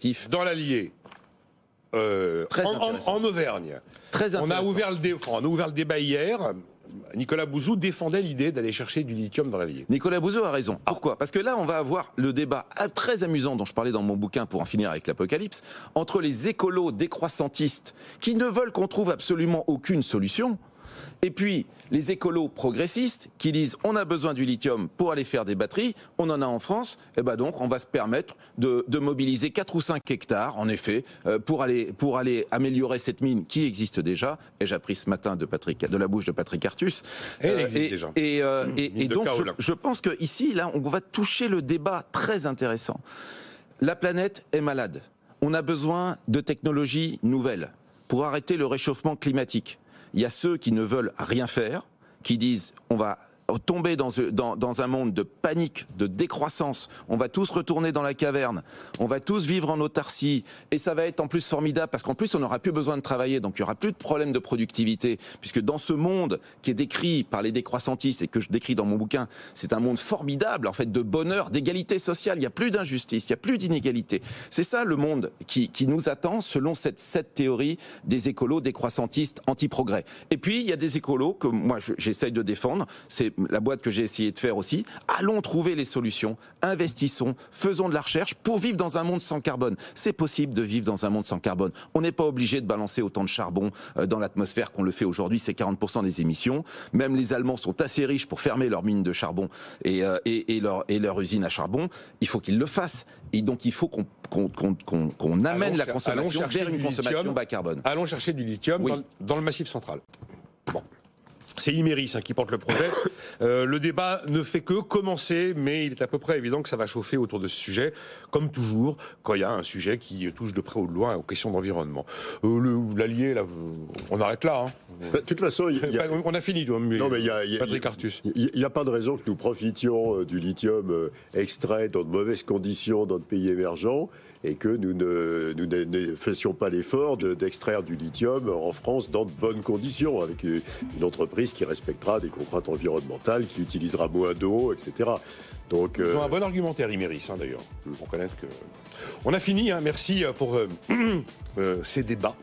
actifs. Dans l'Allier, en Auvergne, on a ouvert le débat hier. Nicolas Bouzou défendait l'idée d'aller chercher du lithium dans l'Allier. Nicolas Bouzou a raison. Pourquoi ? Parce que là, on va avoir le débat très amusant dont je parlais dans mon bouquin pour en finir avec l'apocalypse, entre les écolos décroissantistes qui ne veulent qu'on trouve absolument aucune solution, et puis les écolos progressistes qui disent on a besoin du lithium pour aller faire des batteries, on en a en France, et ben donc on va se permettre de mobiliser 4 ou 5 hectares, en effet, pour aller améliorer cette mine qui existe déjà, et j'ai appris ce matin de la bouche de Patrick Artus. Elle existe déjà. Et donc je pense qu'ici, là, on va toucher le débat très intéressant. La planète est malade. On a besoin de technologies nouvelles pour arrêter le réchauffement climatique. Il y a ceux qui ne veulent rien faire, qui disent on va tomber dans un monde de panique, de décroissance, on va tous retourner dans la caverne, on va tous vivre en autarcie, et ça va être en plus formidable, parce qu'en plus on n'aura plus besoin de travailler, donc il n'y aura plus de problème de productivité, puisque dans ce monde qui est décrit par les décroissantistes, et que je décris dans mon bouquin, c'est un monde formidable, en fait, de bonheur, d'égalité sociale, il n'y a plus d'injustice, il n'y a plus d'inégalité. C'est ça le monde qui nous attend, selon cette théorie des écolos décroissantistes anti-progrès. Et puis il y a des écolos que moi j'essaye de défendre, c'est la boîte que j'ai essayé de faire aussi. Allons trouver les solutions, investissons, faisons de la recherche pour vivre dans un monde sans carbone. C'est possible de vivre dans un monde sans carbone. On n'est pas obligé de balancer autant de charbon dans l'atmosphère qu'on le fait aujourd'hui, c'est 40% des émissions. Même les Allemands sont assez riches pour fermer leurs mines de charbon et leur usine à charbon. Il faut qu'ils le fassent. Et donc il faut qu'on amène la consommation vers une consommation bas carbone. Allons chercher du lithium dans le Massif central. Bon. C'est Imerys qui porte le projet. Le débat ne fait que commencer, mais il est à peu près évident que ça va chauffer autour de ce sujet, comme toujours, quand il y a un sujet qui touche de près ou de loin aux questions d'environnement. L'Allier, là, on arrête là. Hein. De toute façon, on a fini, Patrick Artus. Il n'y a pas de raison que nous profitions du lithium extrait dans de mauvaises conditions dans de pays émergents et que nous ne fassions pas l'effort d'extraire du lithium en France dans de bonnes conditions, avec une entreprise qui respectera des contraintes environnementales, qui utilisera moins d'eau, etc. Donc, ils ont un bon argumentaire, Imerys, d'ailleurs. Pour connaître que... On a fini, merci pour ces débats.